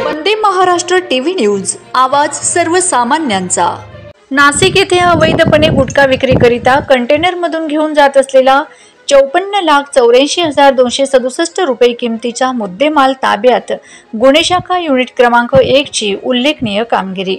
Vande Maharashtra TV news, आवाज सर्वसामान्यांचा। नाशिक येथे अवैधपणे गुटखा विक्रीकरिता कंटेनरमधून घेऊन जात असलेला 54,84,267 रुपये किमतीचा मुद्देमाल ताब्यात। गुन्हे शाखा युनिट क्रमांक 1 ची उल्लेखनीय कामगिरी।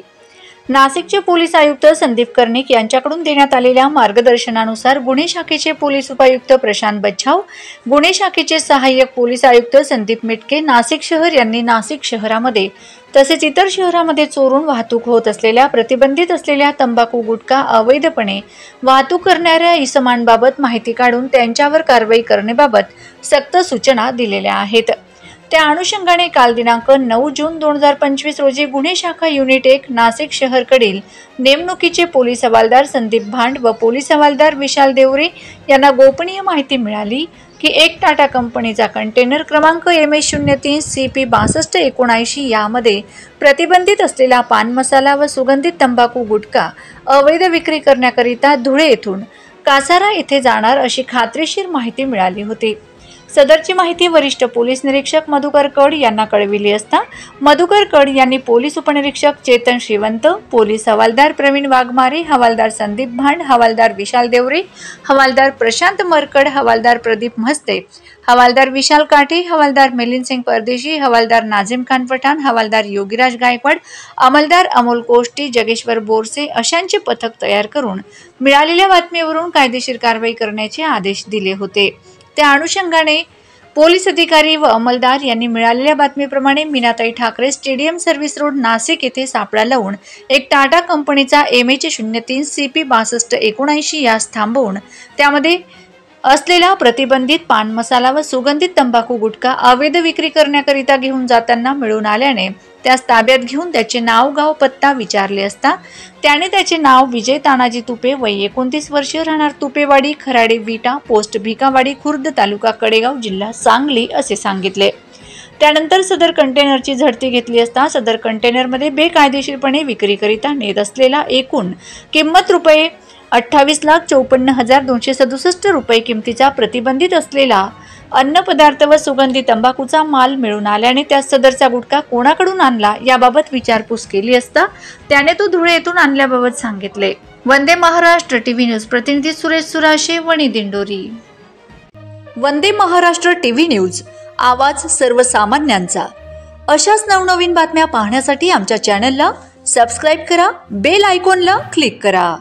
नाशिकचे पोलीस आयुक्त संदीप कर्णिक यांच्याकडून देण्यात आलेल्या मार्गदर्शनानुसार गुन्हे शाखेचे पोलीस उपायुक्त प्रशांत बच्छाव, गुन्हे शाखेचे सहाय्यक पोलीस आयुक्त संदीप मिटके, नाशिक शहर यांनी नाशिक शहरामध्ये तसेच इतर शहरामध्ये चोरून वाहतूक होत असलेल्या प्रतिबंधित असलेल्या तंबाखू गुटखा अवैधपणे वाहतूक करणाऱ्या इसमांबाबत माहिती काढून त्यांच्यावर कारवाई करण्याबाबत सक्त सूचना दिलेल्या आहेत। त्या अनुषंगाने काल दिनांक 9 जून 2025 रोजी गुन्हे शाखा युनिट 1 नाशिक शहरकडील नेमणुकीचे पोलीस हवालदार संदीप भांड व पोलीस हवालदार विशाल देवरे यांना गोपनीय माहिती मिळाली की एक टाटा कंपनीचा कंटेनर क्रमांक MS03 CP 6279 यामध्ये प्रतिबंधित असलेला पान मसाला व सुगंधित तंबाखू गुटखा अवैध विक्री करण्याकरिता धुळे येथून कासारा येथे जाणार अशी खात्रीशीर माहिती मिळाली होती। सदरची माहिती वरिष्ठ पोलीस निरीक्षक मधुकर कड यांना कळविली असता मधुकर कड यांनी पोलीस उपनिरीक्षक चेतन श्रीवंत, पोलीस हवालदार प्रवीण वाघमारे, हवालदार संदीप भांड, हवालदार विशाल देवरे, हवालदार प्रशांत मरकड, हवालदार प्रदीप म्हस्ते, हवालदार विशाल काठे, हवालदार मिलिंद सिंग परदेशी, हवालदार नाजिम खान पठाण, हवालदार योगीराज गायकवाड, अमलदार अमोल कोष्टी, जगेश्वर बोरसे अशांचे पथक तयार करून मिळालेल्या बातमीवरून कायदेशीर कारवाई करण्याचे आदेश दिले होते। त्या अनुषंगाने पोलीस अधिकारी व अंमलदार यांनी मिळालेल्या बातमीप्रमाणे Meenatai Thackeray stadium service road Nashik येथे सापळा लावून एक टाटा कंपनीचा MH03 CP 6279 यास थांबवून त्यामध्ये असलेला प्रतिबंधित पान मसाला व सुगंधित तंबाखू गुटखा अवैध विक्री करण्याकरिता घेऊन जाताना मिळून आल्याने त्यास ताब्यात घेऊन त्याचे नाव, गाव, पत्ता विचारले असता त्याने त्याचे नाव विजय तानाजी तुपे, वय 29 वर्ष, राहणार तुपेवाडी, खराडे विटा, पोस्ट भिकावाडी, खुर्द, तालुका कडेगाव, जिल्हा सांगली असे सांगितले। त्यानंतर सदर कंटेनरची झडती घेतली असता सदर कंटेनरमध्ये बेकायदेशीरपणे विक्रीकरिता नेत असलेला एकूण किंमत रुपये 28,54,267 रुपये किमतीचा प्रतिबंधित असलेला अन्न पदार्थ व सुगंधी तंबाखूचा माल मिळून आल्याने त्या सदरचा गुटखा कोणाकडून आणला याबाबत विचारपूस केली असता त्याने तो धुळे येथून आणल्याबाबत सांगितले। वंदे महाराष्ट्र टीव्ही न्यूज प्रतिनिधी सुरेश सुराशे, वणी दिंडोरी। वंदे महाराष्ट्र टीव्ही न्यूज, आवाज सर्वसामान्यांचा। अशाच नवनवीन बातम्या पाहण्यासाठी आमच्या चॅनलला सबस्क्राइब करा, बेल आयकॉनला क्लिक करा।